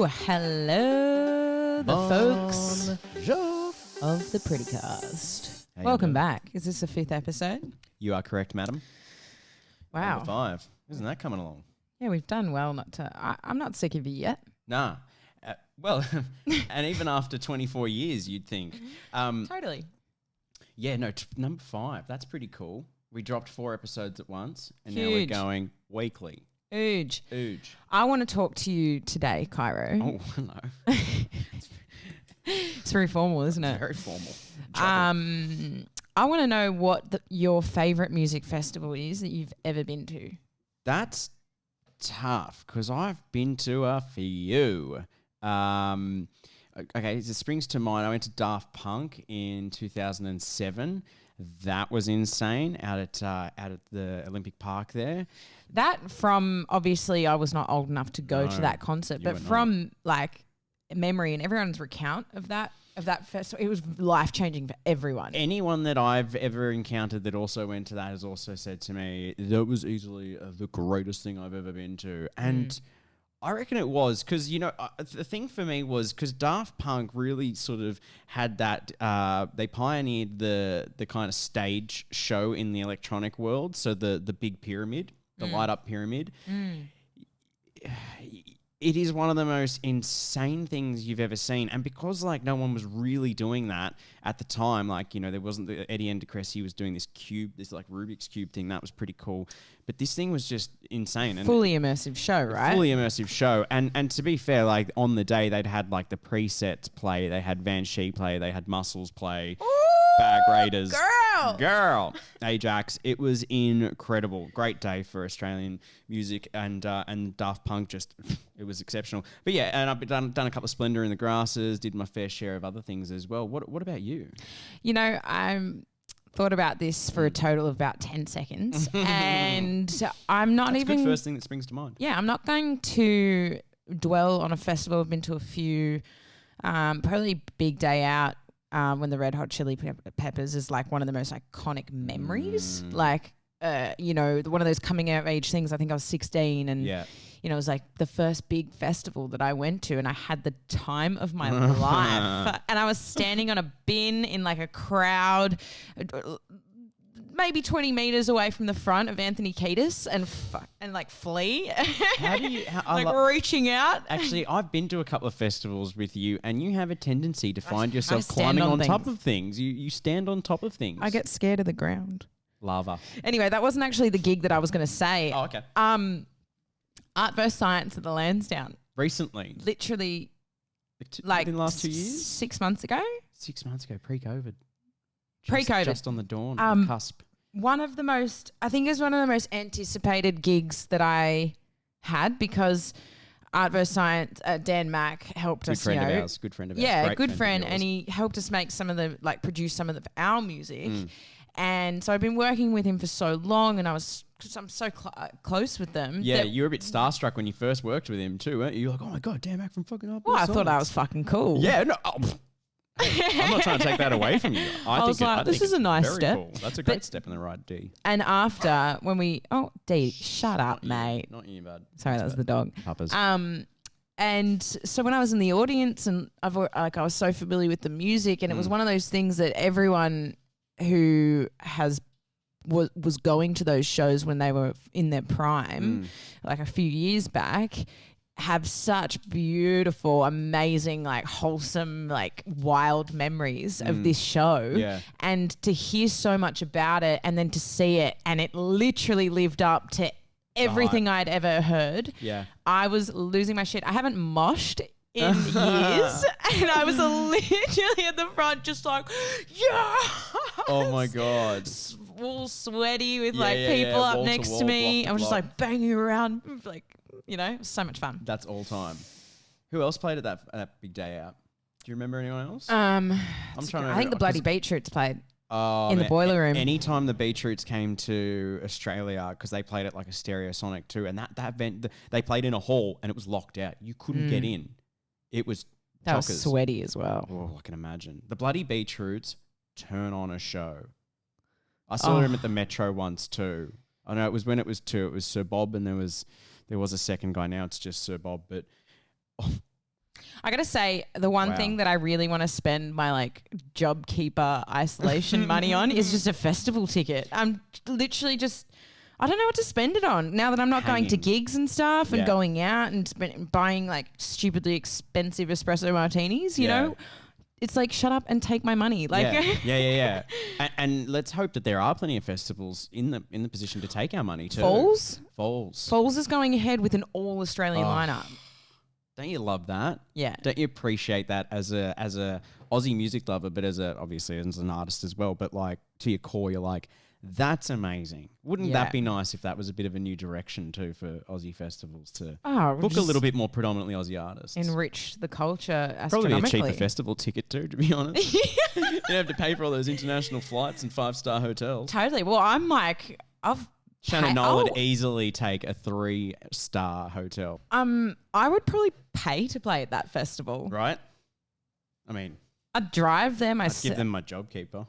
Hello, the folks Bonjour. of the Pretty Cast. How you Welcome doing? back. Is this the 5th episode? You are correct, madam. Wow. Number 5. Isn't that coming along? Yeah, we've done well not to. I'm not sick of you yet. Nah. Well, and even after 24 years, you'd think. Totally. Yeah, no, number 5. That's pretty cool. We dropped 4 episodes at once, and now we're Huge. going weekly. Ooge. Ooge. I want to talk to you today, Kyro. Oh, hello. It's very formal, isn't it? Very formal. I want to know what your favourite music festival is that you've ever been to. That's tough because I've been to a few. Okay, it springs to mind. I went to Daft Punk in 2007. That was insane out at the Olympic Park there. That from, obviously, I was not old enough to go to No, that concert, you but were not. from like memory and everyone's recount of that festival, it was life-changing for everyone. Anyone that I've ever encountered that also went to that has also said to me that was easily the greatest thing I've ever been to, and I reckon it was because the thing for me was because Daft Punk really sort of had that they pioneered the kind of stage show in the electronic world, so the big pyramid, the light up pyramid. It is one of the most insane things you've ever seen. And because like no one was really doing that at the time, like, there wasn't Eddie Endicressy was doing this like Rubik's Cube thing. That was pretty cool. But this thing was just insane. And Fully immersive show, right? fully immersive show. And to be fair, like on the day they'd had like the presets play, they had Van Shee play, they had Muscles play, Bag Raiders. Girl. Ajax. It was incredible. Great day for Australian music and Daft Punk just it was exceptional. But yeah, and I've done a couple of Splendor in the Grasses, did my fair share of other things as well. What about you? I'm thought about this for a total of about 10 seconds and I'm not That's even a good first thing that springs to mind. Yeah, I'm not going to dwell on a festival. I've been to a few, probably Big Day Out when the Red Hot Chili Peppers is like one of the most iconic memories. Like, one of those coming out of age things. I think I was 16 and, it was like the first big festival that I went to and I had the time of my life. And I was standing on a bin in like a crowd, maybe 20 meters away from the front of Anthony Kiedis and like Flea. How do you reaching out? Actually, I've been to a couple of festivals with you, and you have a tendency to find yourself stand climbing on on top things. of things. You stand on top of things. I get scared of the ground. Lava. Anyway, that wasn't actually the gig that I was going to say. Oh, okay. Art vs. Science at the Lansdowne. Recently, Literally, within the last 2 years, 6 months ago. 6 months ago, pre-COVID. Pre-COVID. just on the dawn, the cusp. I think it was one of the most anticipated gigs that I had because Art vs. Science, Dan Mack helped us. Good friend of ours. Good friend of ours. Yeah, Great good of friend, yours. and he helped us make some of the produce some of our music. And so I've been working with him for so long, and I'm so close with them. Yeah, you were a bit starstruck when you first worked with him too, weren't you? You're like, oh my god, Dan Mack from fucking Art Well, I vs. thought I Science. was fucking cool. Yeah, no. I'm not trying to take that away from you. I was like, this is a nice very step. Cool. That's a great step in the right D. And after when D, shut up, mate. Not you, bud. Sorry, that was the dog. Papa's. And so when I was in the audience and I was so familiar with the music, and it was one of those things that everyone who was going to those shows when they were in their prime, like a few years back, have such beautiful, amazing, like wholesome, like wild memories of this show. Yeah. And to hear so much about it and then to see it, and it literally lived up to everything I'd ever heard. Yeah. I was losing my shit. I haven't moshed in years, and I was literally at the front just like, yeah. Oh my god. All sweaty with Yeah, people up wall to next wall, to me. block to I was just block. like banging around, like, it was so much fun. That's all time. Who else played at that big day out? Do you remember anyone else? I'm trying to I think the remember, Bloody Beetroots played. Oh, in the boiler room. Anytime the Beetroots came to Australia, because they played at like a Stereosonic too, and that event, they played in a hall and it was locked out. You couldn't get in. It was That was chockers. sweaty as well. Oh, I can imagine. The Bloody Beetroots turn on a show. I saw him at the Metro once too. I know it was when it was two. It was Sir Bob, and there was a second guy. Now it's just Sir Bob. But I got to say, the one thing that I really want to spend my like JobKeeper isolation money on is just a festival ticket. I'm literally just, I don't know what to spend it on now that I'm not going to gigs and stuff and going out and buying like stupidly expensive espresso martinis, you know? It's like, shut up and take my money. Like, yeah. And let's hope that there are plenty of festivals in the position to take our money too. Falls is going ahead with an all Australian lineup. Don't you love that? Yeah. Don't you appreciate that as a Aussie music lover, but obviously as an artist as well, but like to your core, you're like, that's amazing. Wouldn't that be nice if that was a bit of a new direction too for Aussie festivals to book a little bit more predominantly Aussie artists? Enrich the culture astronomically. Probably a cheaper festival ticket too, to be honest. You don't have to pay for all those international flights and 5-star hotels. Totally. Well, I'm like, Shannon Noll would easily take a 3-star hotel. I would probably pay to play at that festival. Right? I mean, I'd drive there myself. I'd give them my JobKeeper.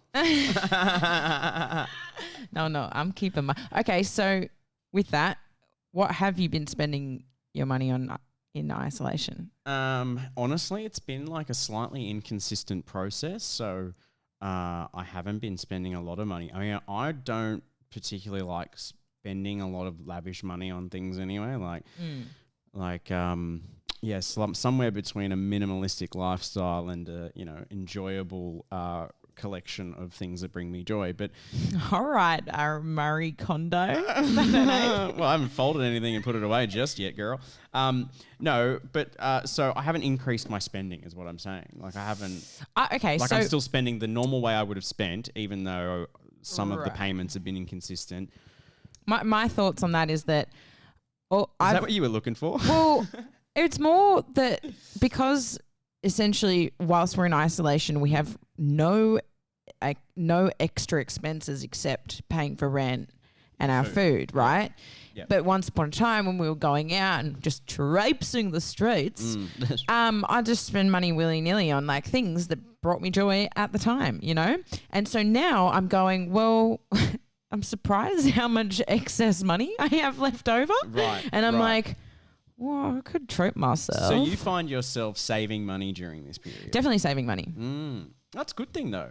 No, I'm keeping my... Okay, so with that, what have you been spending your money on in isolation? Honestly, it's been like a slightly inconsistent process. So I haven't been spending a lot of money. I mean, I don't particularly like spending a lot of lavish money on things anyway. Somewhere between a minimalistic lifestyle and a, enjoyable collection of things that bring me joy. But all right, our Murray Kondo. Well, I haven't folded anything and put it away just yet, girl. So I haven't increased my spending, is what I'm saying. Like I haven't. I'm still spending the normal way I would have spent, even though some of the payments have been inconsistent. My thoughts on that is that. Is that what you were looking for? Well, it's more that because essentially whilst we're in isolation, we have no extra expenses except paying for rent and our food, right? Yep. But once upon a time when we were going out and just traipsing the streets, I just spend money willy-nilly on like things that brought me joy at the time, And so now I'm going, well, I'm surprised how much excess money I have left over. Right. And I'm like, well, I could treat myself. So you find yourself saving money during this period? Definitely saving money. That's a good thing though.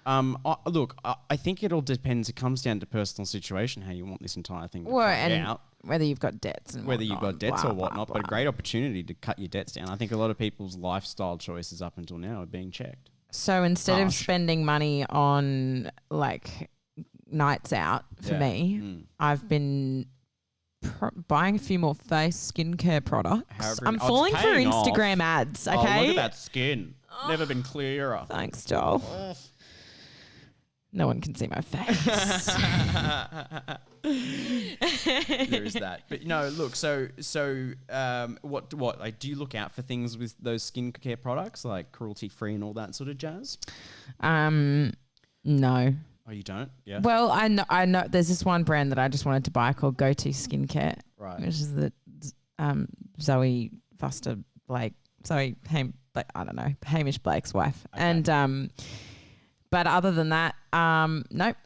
I think it all depends. It comes down to personal situation, how you want this entire thing to play out. Whether you've got debts and whether you've got debts or whatnot, but a great opportunity to cut your debts down. I think a lot of people's lifestyle choices up until now are being checked. So instead of spending money on like nights out for me, I've been buying a few more face skincare products. I'm falling for Instagram ads, okay? Oh, look at that skin. Never been clearer. Thanks, Joel. No one can see my face. There is that. But no, look, what like do you look out for things with those skincare products like cruelty-free and all that sort of jazz? No. Oh, you don't? Yeah. Well, I know there's this one brand that I just wanted to buy called Go To Skincare. Right. Which is the Zoe Foster Blake. I don't know, Hamish Blake's wife. Okay. And but other than that, nope.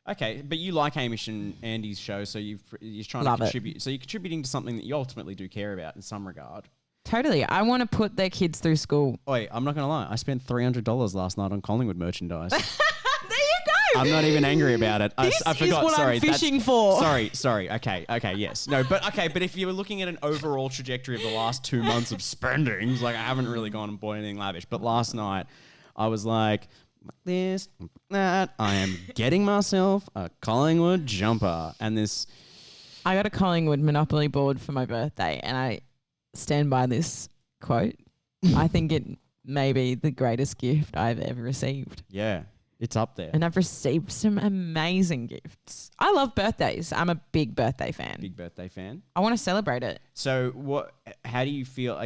Okay, but you like Hamish and Andy's show, so you're trying to contribute. So you're contributing to something that you ultimately do care about in some regard. Totally. I want to put their kids through school. Wait, I'm not going to lie. I spent $300 last night on Collingwood merchandise. There you go. I'm not even angry about it. I forgot. Is what I'm fishing for. Sorry. Okay, yes. No, but if you were looking at an overall trajectory of the last 2 months of spendings, like I haven't really gone and bought anything lavish, but last night I was like this, that. I am getting myself a Collingwood jumper and this. I got a Collingwood Monopoly board for my birthday and I stand by this quote. I think it may be the greatest gift I've ever received. Yeah, it's up there. And I've received some amazing gifts. I love birthdays. I'm a big birthday fan. Big birthday fan. I want to celebrate it. So how do you feel?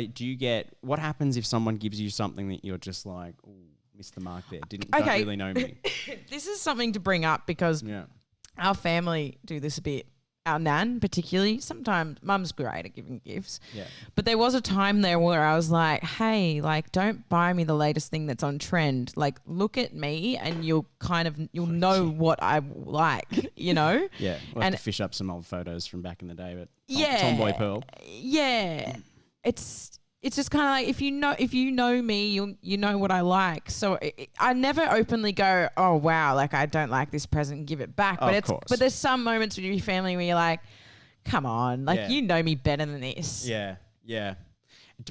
What happens if someone gives you something that you're just like, ooh, missed the mark there. Don't really know me. This is something to bring up because our family do this a bit. Our nan particularly, sometimes mum's great at giving gifts. Yeah. But there was a time there where I was like, hey, like don't buy me the latest thing that's on trend. Like look at me and you'll know what I like, you know? Yeah. We'll have to fish up some old photos from back in the day, but Tomboy Pearl. Yeah. It's it's just kind of like if you know me, you know what I like. So I never openly go, oh wow, like I don't like this present and give it back. But there's some moments with your family where you're like, come on, like you know me better than this. Yeah, yeah.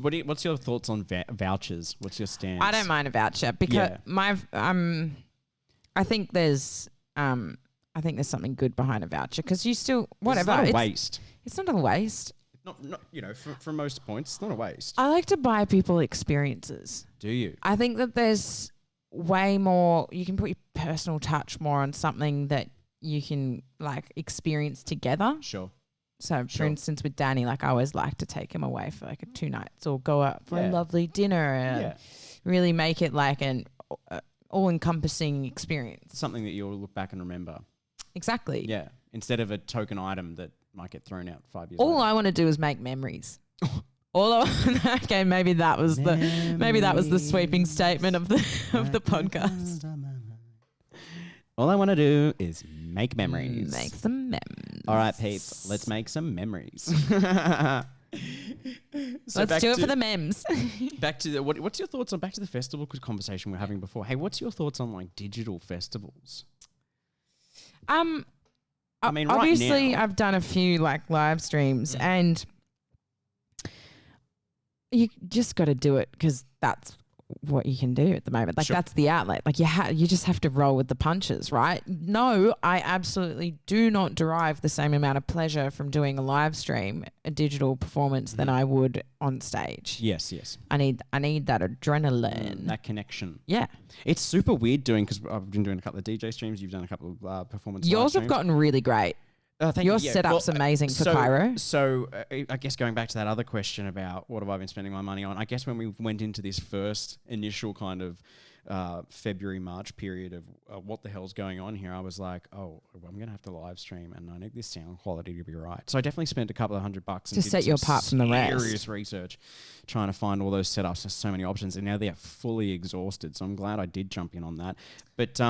What's your thoughts on vouchers? What's your stance? I don't mind a voucher because I think there's something good behind a voucher because you still whatever. It's not a waste. It's not a waste. Not for most points, it's not a waste. I like to buy people experiences. Do you? I think that there's way more, you can put your personal touch more on something that you can like experience together. Sure. So for instance, with Danny, like I always like to take him away for like 2 nights or go out for a lovely dinner and really make it like an all-encompassing experience. Something that you'll look back and remember. Exactly. Yeah. Instead of a token item that might get thrown out 5 years All later. I want to do is make memories. Okay, maybe that was the sweeping statement of the podcast. All I want to do is make memories. Make some memories. All right, peeps, let's make some memories. Let's do it for the memes. Back to the what's your thoughts on back to the festival conversation we were having before? Hey, what's your thoughts on like digital festivals? I mean, obviously, right now, I've done a few like live streams, and you just got to do it because that's what you can do at the moment. Like that's the outlet. Like you just have to roll with the punches, right? No, I absolutely do not derive the same amount of pleasure from doing a live stream, a digital performance, than I would on stage. Yes, yes. I need that adrenaline, that connection. Yeah, it's super weird doing because I've been doing a couple of DJ streams. You've done a couple of performance. Yours have gotten really great. Your setup's amazing for Kyro. So I guess going back to that other question about what have I been spending my money on, I guess when we went into this first initial kind of February, March period of what the hell's going on here, I was like, oh, I'm going to have to live stream and I need this sound quality to be right. So I definitely spent a couple of $100 to set you apart from the rest. Serious research trying to find all those setups. There's so many options and now they're fully exhausted. So I'm glad I did jump in on that. But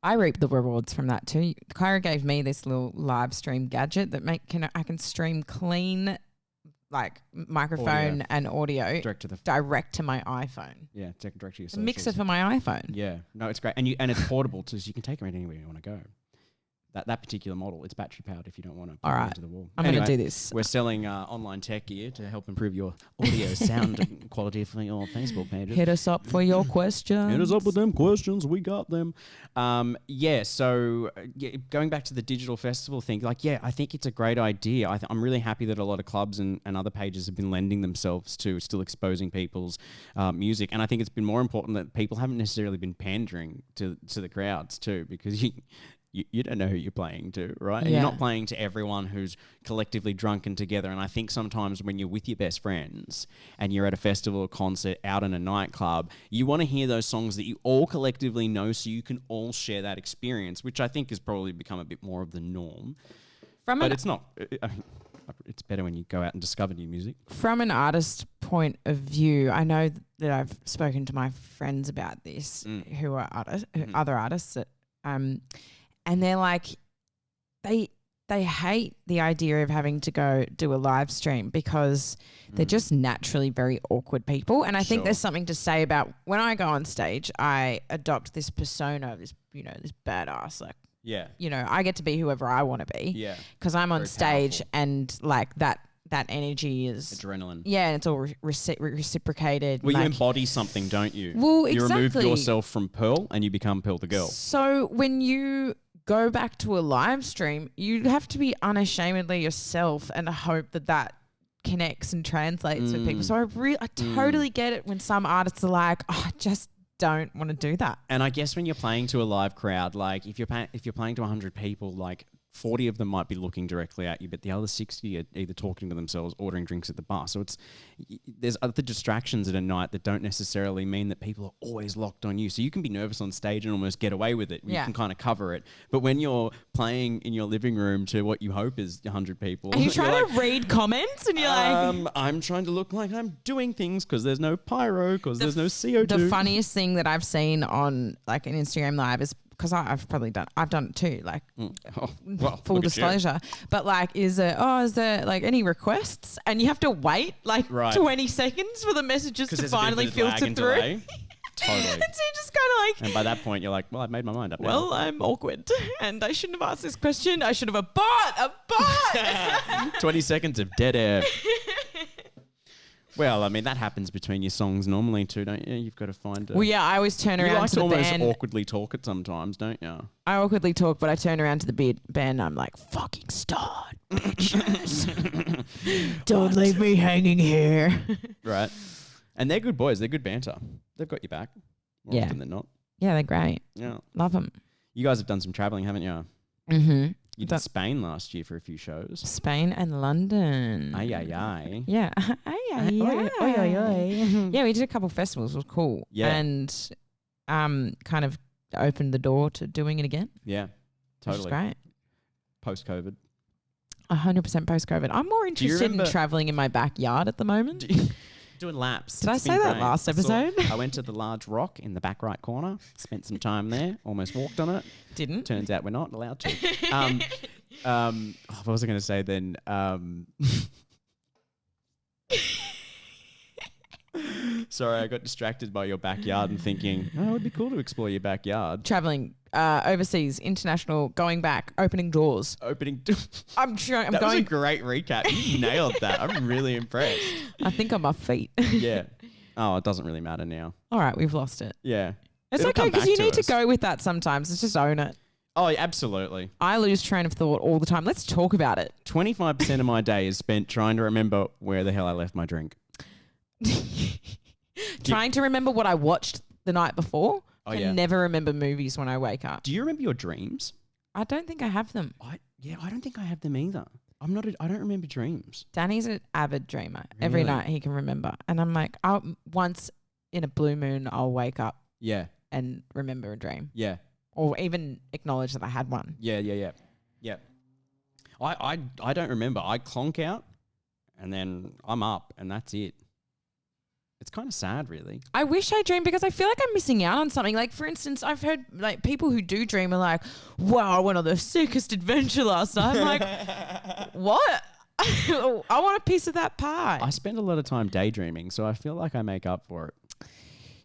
I reap the rewards from that too. Kyra gave me this little live stream gadget that I can stream clean like microphone and audio direct to my iPhone. Yeah, direct to your socials. A mixer for my iPhone. Yeah, no, it's great, and it's portable too, so you can take it anywhere you want to go. That particular model, it's battery powered if you don't want to plug it into the wall. I'm going to do this. We're selling online tech gear to help improve your audio sound quality for your Facebook pages. Hit us up for your questions. Hit us up with them questions. We got them. So going back to the digital festival thing, I think it's a great idea. I'm really happy that a lot of clubs and other pages have been lending themselves to still exposing people's music. And I think it's been more important that people haven't necessarily been pandering to the crowds too, because you don't know who you're playing to, right? And you're not playing to everyone who's collectively drunken together. And I think sometimes when you're with your best friends and you're at a festival or concert out in a nightclub, you want to hear those songs that you all collectively know so you can all share that experience, which I think has probably become a bit more of the norm. But it's not. I mean, it's better when you go out and discover new music. From an artist point of view, I know that I've spoken to my friends about this who are other artists that and they're like, they hate the idea of having to go do a live stream because they're just naturally very awkward people. And I think there's something to say about when I go on stage, I adopt this persona, this badass, like, I get to be whoever I want to be. Yeah. Because I'm on stage and like that energy is adrenaline. Yeah, and it's all reciprocated. Well, you embody something, don't you? Well, you exactly. remove yourself from Pearl and you become Pearl the Girl. So when you go back to a live stream, you have to be unashamedly yourself and hope that connects and translates with people. So I totally get it when some artists are like, oh, I just don't want to do that. And I guess when you're playing to a live crowd, like if you're playing to 100 people, like 40 of them might be looking directly at you, but the other 60 are either talking to themselves, ordering drinks at the bar. So there's other distractions at a night that don't necessarily mean that people are always locked on you. So you can be nervous on stage and almost get away with it. You can kind of cover it. But when you're playing in your living room to what you hope is 100 people. Are you trying to read comments? And you're like... I'm trying to look like I'm doing things because there's no pyro, because there's no CO2. The funniest thing that I've seen on like an Instagram Live is because I've done it too, like full look at you. disclosure. But like, is there like any requests? And you have to wait like 20 seconds for the messages to finally filter through. Totally. And so you just kind of like, and by that point, you're like, well, I've made my mind up. Well, I'm awkward, and I shouldn't have asked this question. I should have a bot. 20 seconds of dead air. Well, I mean, that happens between your songs normally too, don't you? You've got to find Well, yeah, I always turn around to the band. You almost awkwardly talk it sometimes, don't you? I awkwardly talk, but I turn around to the band and I'm like, fucking start, bitches. Don't leave me hanging here. Right. And they're good boys. They're good banter. They've got your back more often than not. Yeah, they're great. Yeah. Love them. You guys have done some traveling, haven't you? Mm-hmm. You did Spain last year for a few shows. Spain and London. Ay, ay, ay. Yeah. Ay, ay, ay. Oy, oy, oy. Yeah, we did a couple of festivals. It was cool. Yeah. And kind of opened the door to doing it again. Yeah, totally. Which is great. Post-COVID. 100% post-COVID. I'm more interested in traveling in my backyard at the moment. Doing laps. Did I say that last episode? I went to the large rock in the back right corner, spent some time there, almost walked on it. Didn't. Turns out we're not allowed to. What was I going to say then? Sorry, I got distracted by your backyard and thinking, oh, it would be cool to explore your backyard. Traveling overseas, international, going back, opening doors. I'm sure That was a great recap. You nailed that. I'm really impressed. I think I'm off feet. Yeah. Oh, it doesn't really matter now. All right, we've lost it. Yeah. It's okay because you need to go with that sometimes. It's just own it. Oh, yeah, absolutely. I lose train of thought all the time. Let's talk about it. 25% of my day is spent trying to remember where the hell I left my drink. Trying to remember what I watched the night before. I can never remember movies when I wake up. Do you remember your dreams? I don't think I have them. I don't think I have them either. I don't remember dreams. Danny's an avid dreamer. Really? Every night he can remember. And I'm like, once in a blue moon, I'll wake up and remember a dream. Yeah. Or even acknowledge that I had one. Yeah. I don't remember. I clonk out and then I'm up and that's it. It's kind of sad, really. I wish I dreamed because I feel like I'm missing out on something. Like, for instance, I've heard like people who do dream are like, wow, I went on the sickest adventure last night. I'm like, what? I want a piece of that pie. I spend a lot of time daydreaming, so I feel like I make up for it.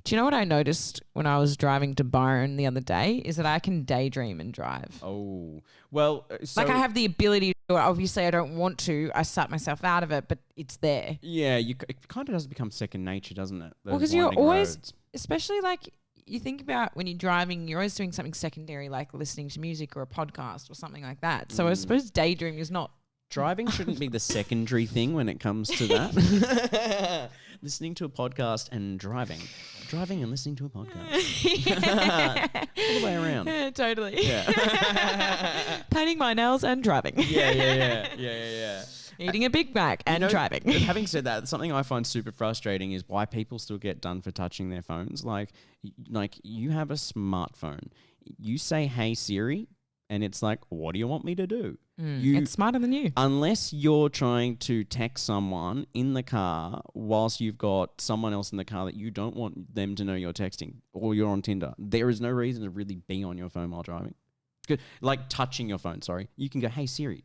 Do you know what I noticed when I was driving to Byron the other day is that I can daydream and drive. Oh, well. So like I have the ability to do it. Obviously, I don't want to. I suck myself out of it, but it's there. Yeah, it kind of does become second nature, doesn't it? Well, because you're always, especially like you think about when you're driving, you're always doing something secondary like listening to music or a podcast or something like that. So I suppose daydreaming is not. Driving shouldn't be the secondary thing when it comes to that. Listening to a podcast and driving. Driving and listening to a podcast. All the way around. Yeah, totally. Yeah. Painting my nails and driving. Yeah. Eating a Big Mac and driving. Having said that, something I find super frustrating is why people still get done for touching their phones. Like you have a smartphone. You say, hey, Siri, and it's like, what do you want me to do? It's smarter than you. Unless you're trying to text someone in the car whilst you've got someone else in the car that you don't want them to know you're texting or you're on Tinder, there is no reason to really be on your phone while driving. Good. Like touching your phone, sorry. You can go, hey, Siri,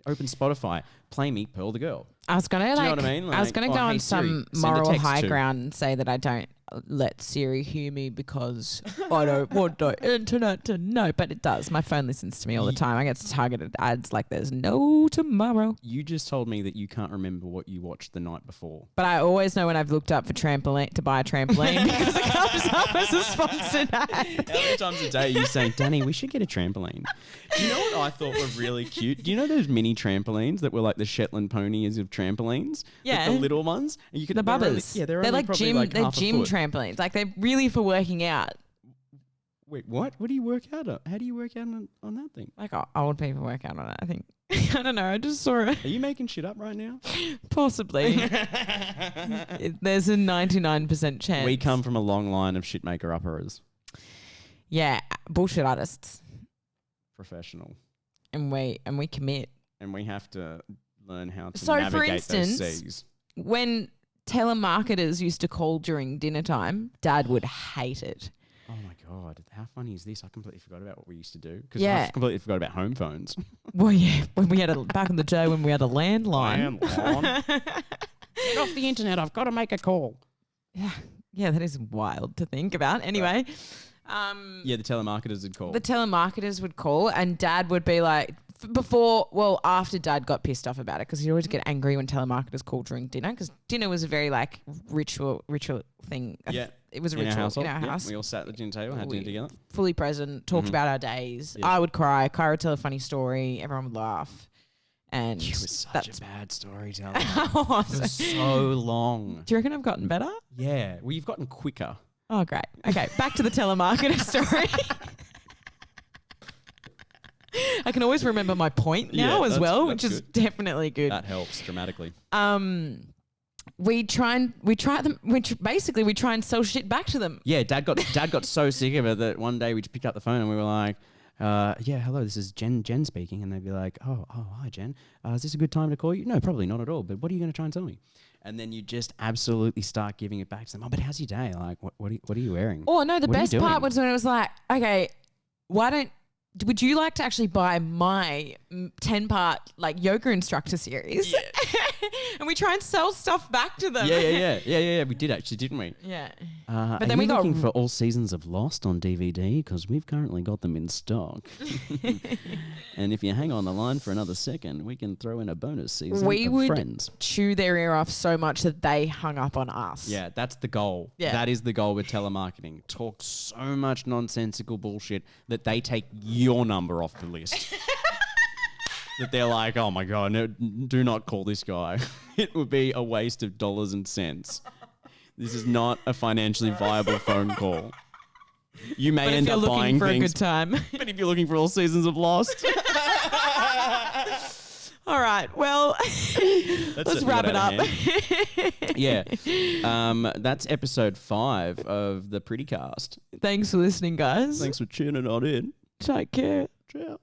open Spotify, play me Pearl the Girl. I was going to know what I mean? I was going to go on some moral high ground and say that I don't let Siri hear me because I don't want the internet to know, but it does. My phone listens to me all the time. I get targeted ads like there's no tomorrow. You just told me that you can't remember what you watched the night before. But I always know when I've looked up for trampoline to buy a trampoline because it comes up as a sponsored ad. How many times a day are you saying, Danny, we should get a trampoline? Do you know what I thought were really cute? Do you know those mini trampolines that were like the Shetland ponies of trampolines? Yeah. The little ones? And you could, the bubbers. They're like gym trampolines. Like they're really for working out. Wait, what? What do you work out at? How do you work out on that thing? Like old people work out on it, I think. I don't know. I just saw it. Are you making shit up right now? Possibly. There's a 99% chance. We come from a long line of shitmaker-uppers. Yeah, bullshit artists. Professional. And we commit. And we have to learn how to navigate those seas. When telemarketers used to call during dinner time, Dad would hate it. Oh my God, how funny is this? I completely forgot about what we used to do. Because Yeah. I completely forgot about home phones. Well, yeah, when we had back in the day when we had a landline. Get off the internet. I've got to make a call. Yeah, that is wild to think about. Anyway. Yeah, the telemarketers would call. The telemarketers would call and Dad would be like, after Dad got pissed off about it, because he'd always get angry when telemarketers called during dinner, because dinner was a very like ritual thing. Yeah. It was a in ritual our household. in our Yep, house. we all sat at the dinner table, had dinner together. Fully present, talked about our days. Yes. I would cry. Kyro would tell a funny story. Everyone would laugh. And You were such a bad storyteller. Oh, For so long. do you reckon I've gotten better? Yeah. Well, you've gotten quicker. Oh, great. Okay, back to the telemarketer story. I can always remember my point now as well, which is definitely good. That helps dramatically. We try and sell shit back to them. Yeah, Dad got so sick of it that one day we just picked up the phone and we were like, yeah, hello, this is Jen speaking. And they'd be like, oh, hi, Jen. Is this a good time to call you? No, probably not at all. But what are you going to try and tell me? And then you just absolutely start giving it back to them. Oh, but how's your day? Like, what are you wearing? Oh, no, the best part was when it was like, okay, would you like to actually buy my 10-part like yoga instructor series? Yeah. And we try and sell stuff back to them. Yeah. We did actually, didn't we? Yeah. But then we got looking for all seasons of Lost on DVD, because we've currently got them in stock. And if you hang on the line for another second, we can throw in a bonus season of Friends. Chew their ear off so much that they hung up on us. Yeah, that's the goal. Yeah. That is the goal with telemarketing. Talk so much nonsensical bullshit that they take your number off the list. That they're like, oh my God, no, do not call this guy. It would be a waste of dollars and cents. This is not a financially viable phone call. You may end up buying for things. A good time. But if you're looking for all seasons of Lost. All right, well, let's wrap it up. Yeah. That's episode 5 of the Pretty Cast. Thanks for listening, guys. Thanks for tuning on in. Take care. Ciao.